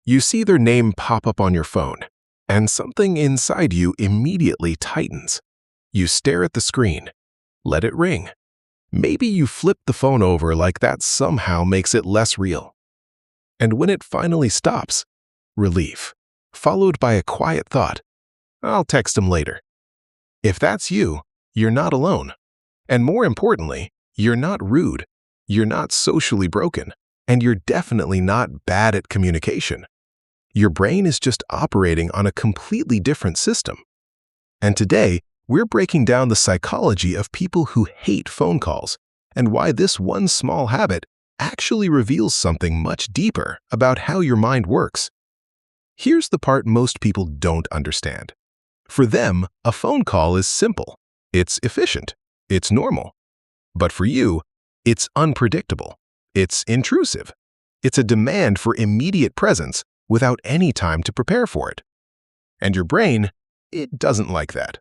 You see their name pop up on your phone, and something inside you immediately tightens. You stare at the screen, let it ring. Maybe you flip the phone over like that somehow makes it less real. And when it finally stops, relief, followed by a quiet thought, I'll text him later. If that's you, you're not alone. And more importantly, you're not rude, you're not socially broken, and you're definitely not bad at communication. Your brain is just operating on a completely different system. And today, we're breaking down the psychology of people who hate phone calls and why this one small habit actually reveals something much deeper about how your mind works. Here's the part most people don't understand. For them, a phone call is simple. It's efficient. It's normal. But for you, it's unpredictable. It's intrusive. It's a demand for immediate presence without any time to prepare for it. And your brain, it doesn't like that.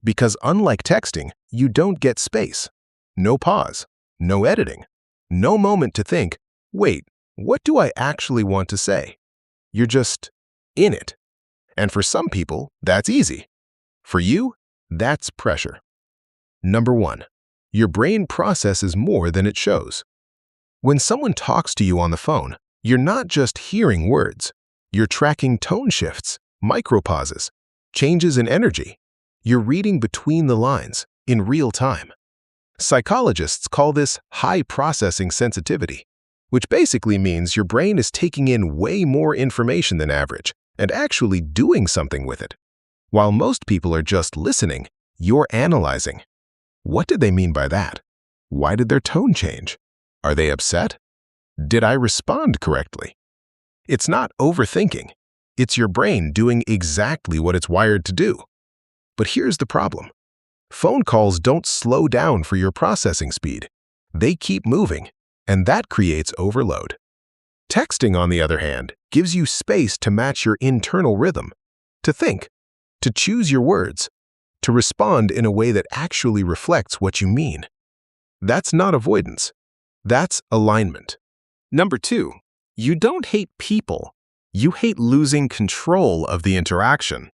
Because unlike texting, you don't get space. No pause, no editing, no moment to think, wait, what do I actually want to say? You're just in it. And for some people, that's easy. For you, that's pressure. Number 1, your brain processes more than it shows. When someone talks to you on the phone, you're not just hearing words. You're tracking tone shifts, micropauses, changes in energy. You're reading between the lines in real time. Psychologists call this high processing sensitivity, which basically means your brain is taking in way more information than average and actually doing something with it. While most people are just listening, you're analyzing. What did they mean by that? Why did their tone change? Are they upset? Did I respond correctly? It's not overthinking. It's your brain doing exactly what it's wired to do. But here's the problem. Phone calls don't slow down for your processing speed. They keep moving, and that creates overload. Texting, on the other hand, gives you space to match your internal rhythm, to think, to choose your words, to respond in a way that actually reflects what you mean. That's not avoidance. That's alignment. Number 2, you don't hate people. You hate losing control of the interaction.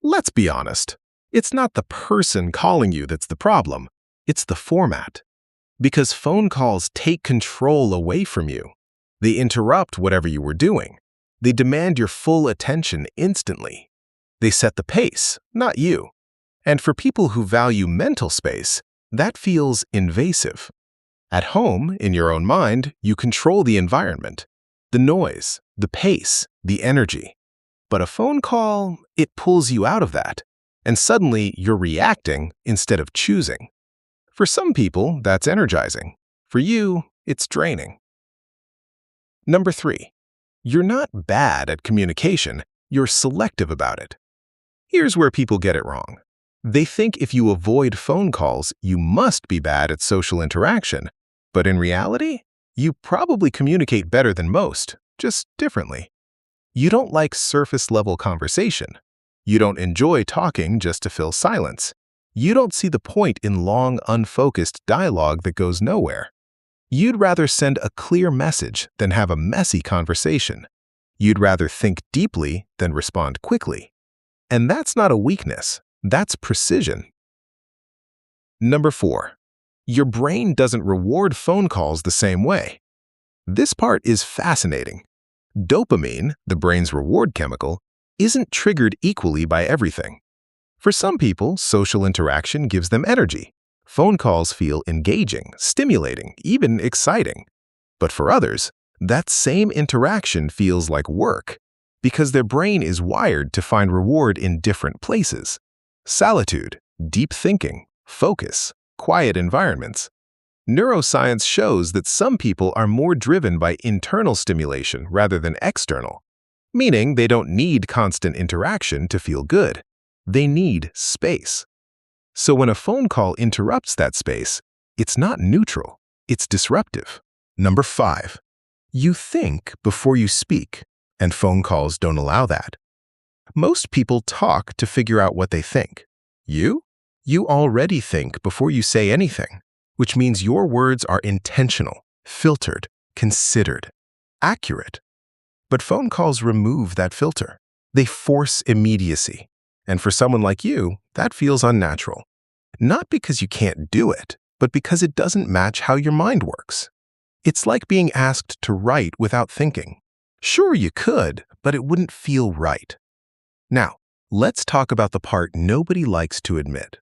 Let's be honest. It's not the person calling you that's the problem. It's the format. Because phone calls take control away from you. They interrupt whatever you were doing. They demand your full attention instantly. They set the pace, not you. And for people who value mental space, that feels invasive. At home, in your own mind, you control the environment, the noise, the pace, the energy. But a phone call, it pulls you out of that. And suddenly, you're reacting instead of choosing. For some people, that's energizing. For you, it's draining. Number 3, you're not bad at communication, you're selective about it. Here's where people get it wrong. They think if you avoid phone calls, you must be bad at social interaction. But in reality, you probably communicate better than most, just differently. You don't like surface-level conversation. You don't enjoy talking just to fill silence. You don't see the point in long, unfocused dialogue that goes nowhere. You'd rather send a clear message than have a messy conversation. You'd rather think deeply than respond quickly. And that's not a weakness, that's precision. Number 4, your brain doesn't reward phone calls the same way. This part is fascinating. Dopamine, the brain's reward chemical, isn't triggered equally by everything. For some people, social interaction gives them energy. Phone calls feel engaging, stimulating, even exciting. But for others, that same interaction feels like work because their brain is wired to find reward in different places. Solitude, deep thinking, focus, quiet environments. Neuroscience shows that some people are more driven by internal stimulation rather than external, meaning they don't need constant interaction to feel good. They need space. So when a phone call interrupts that space, it's not neutral, it's disruptive. Number 5, you think before you speak, and phone calls don't allow that. Most people talk to figure out what they think. You already think before you say anything, which means your words are intentional, filtered, considered, accurate. But phone calls remove that filter. They force immediacy. And for someone like you, that feels unnatural. Not because you can't do it, but because it doesn't match how your mind works. It's like being asked to write without thinking. Sure, you could, but it wouldn't feel right. Now, let's talk about the part nobody likes to admit.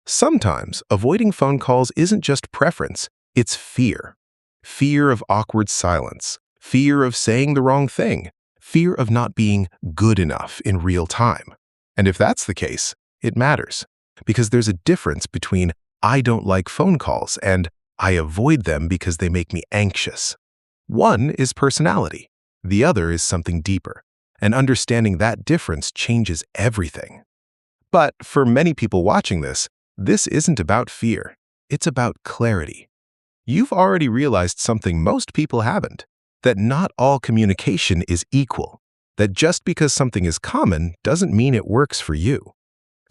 Sometimes, avoiding phone calls isn't just preference, it's fear. Fear of awkward silence, fear of saying the wrong thing, fear of not being good enough in real time. And if that's the case, it matters, because there's a difference between I don't like phone calls and I avoid them because they make me anxious. One is personality, the other is something deeper, and understanding that difference changes everything. But for many people watching this isn't about fear, it's about clarity. You've already realized something most people haven't, that not all communication is equal, that just because something is common doesn't mean it works for you.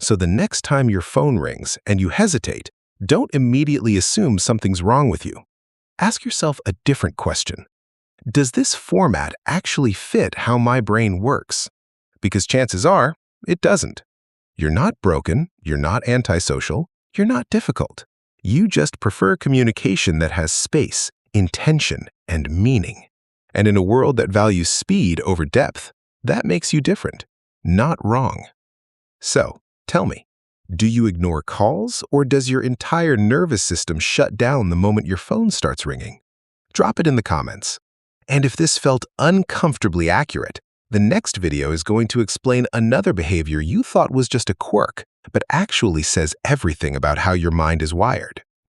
So the next time your phone rings and you hesitate, don't immediately assume something's wrong with you. Ask yourself a different question. Does this format actually fit how my brain works? Because chances are, it doesn't. You're not broken, you're not antisocial, you're not difficult. You just prefer communication that has space, intention, and meaning. And in a world that values speed over depth, that makes you different, not wrong. So, tell me, do you ignore calls, or does your entire nervous system shut down the moment your phone starts ringing? Drop it in the comments. And if this felt uncomfortably accurate, the next video is going to explain another behavior you thought was just a quirk, but actually says everything about how your mind is wired.